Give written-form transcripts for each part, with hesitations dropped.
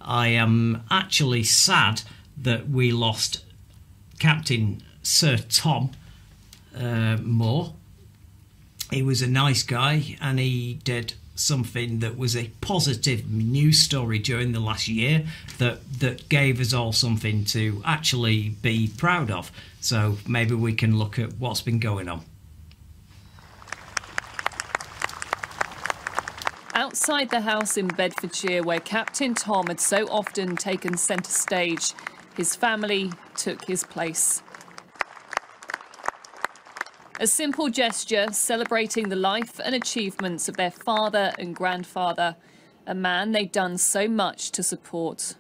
I am actually sad that we lost Captain Sir Tom Moore. He was a nice guy, and he did something that was a positive news story during the last year that gave us all something to actually be proud of. So maybe we can look at what's been going on. Outside the house in Bedfordshire, where Captain Tom had so often taken centre stage, his family took his place. A simple gesture celebrating the life and achievements of their father and grandfather, a man they'd done so much to support.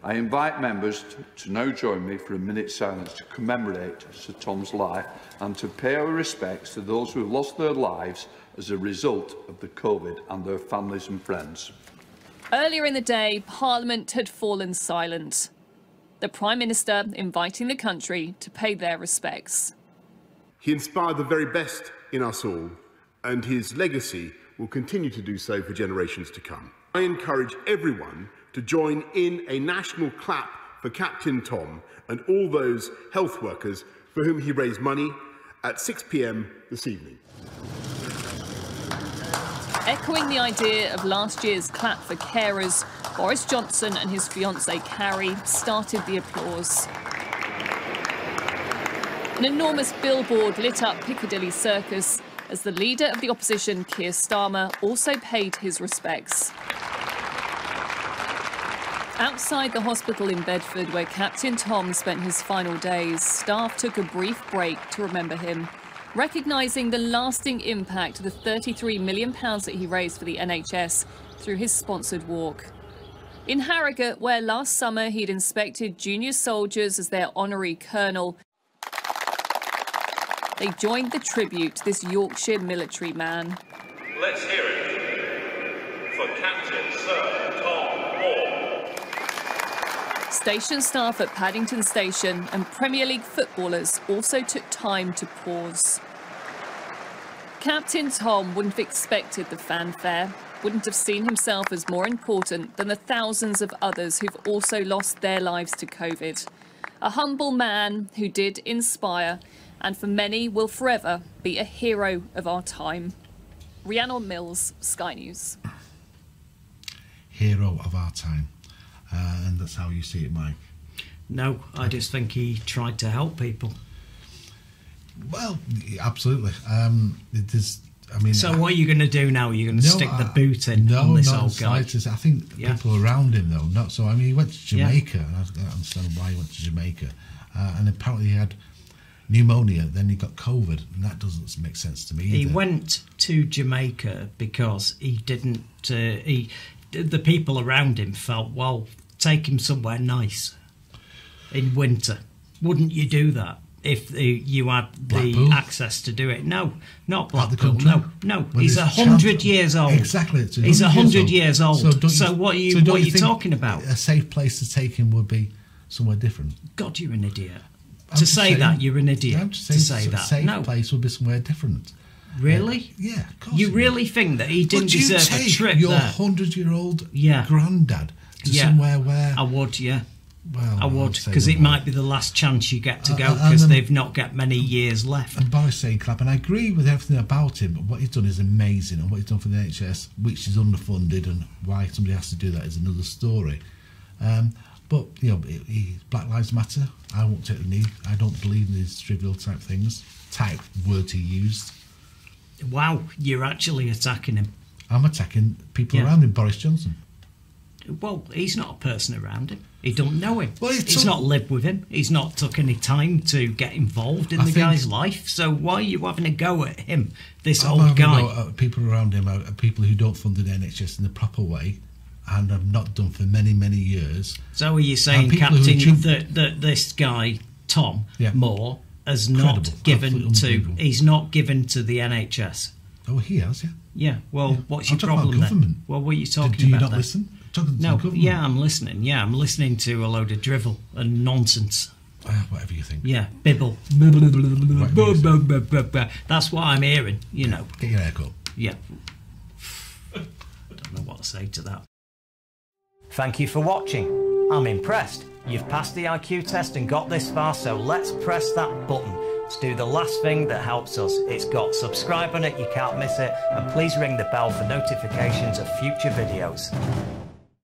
I invite members to now join me for a minute's silence to commemorate Sir Tom's life and to pay our respects to those who lost their lives as a result of the COVID and their families and friends. Earlier in the day, Parliament had fallen silent. The Prime Minister inviting the country to pay their respects. He inspired the very best in us all, and his legacy will continue to do so for generations to come. I encourage everyone to join in a national clap for Captain Tom and all those health workers for whom he raised money at 6 p.m. this evening. Echoing the idea of last year's clap for carers, Boris Johnson and his fiancée Carrie started the applause. An enormous billboard lit up Piccadilly Circus as the leader of the opposition, Keir Starmer, also paid his respects. Outside the hospital in Bedford, where Captain Tom spent his final days, staff took a brief break to remember him, recognising the lasting impact of the £33 million that he raised for the NHS through his sponsored walk. In Harrogate, where last summer he'd inspected junior soldiers as their honorary colonel, they joined the tribute to this Yorkshire military man. Let's hear it for Captain Sir Tom Moore. Station staff at Paddington Station and Premier League footballers also took time to pause. Captain Tom wouldn't have expected the fanfare, wouldn't have seen himself as more important than the thousands of others who've also lost their lives to COVID. A humble man who did inspire, and for many will forever be a hero of our time. Rhiannon Mills, Sky News. Hero of our time. And that's how you see it, Mike? No, I just think he tried to help people. Well, absolutely. It is. I mean, so what are you going to do now? Are you going to stick the boot in on this old guy? I think people around him, though, not so. I mean, he went to Jamaica, and I don't understand why he went to Jamaica. And apparently he had pneumonia, then he got COVID, and that doesn't make sense to me either. He went to Jamaica because he didn't... the people around him felt, well, take him somewhere nice in winter. Wouldn't you do that if you had the access to do it? No, not Blackpool. No. He's 100 years old. Exactly. He's 100 years old. So what are you talking about? A safe place to take him would be somewhere different. God, you're an idiot. To say that, you're an idiot. To say that. A safe place would be somewhere different. Really? Yeah, of course. You really think that he didn't deserve a trip your there? 100-year-old granddad to somewhere where... I would, yeah. Well, I would, because it might be the last chance you get to go, because they've not got many years left. And Boris saying clap, and I agree with everything about him, but what he's done is amazing, and what he's done for the NHS, which is underfunded, and why somebody has to do that is another story. But, you know, Black Lives Matter, I won't take the knee. I don't believe in these trivial type things, words he used. Wow, you're actually attacking him. I'm attacking people around him, Boris Johnson. Well, he's not a person around him. He don't know him. Well, he's not lived with him. He's not took any time to get involved in the guy's life. So why are you having a go at him, this old guy? People around him are people who don't fund the NHS in the proper way and have not done for many, many years. So are you saying, Captain, that this guy, Tom Moore, has not given to... He's not given to the NHS? Oh, he has, yeah. Yeah, well, what's your problem then? Well, what are you talking about? Do you not listen? No, yeah, I'm listening. Yeah, I'm listening to a load of drivel and nonsense. Whatever you think. Yeah, bibble. That's what I'm hearing, you know. Get your hair cut. Yeah. I don't know what to say to that. Thank you for watching. I'm impressed. You've passed the IQ test and got this far, so let's press that button to do the last thing that helps us. It's got subscribe on it, you can't miss it, and please ring the bell for notifications of future videos.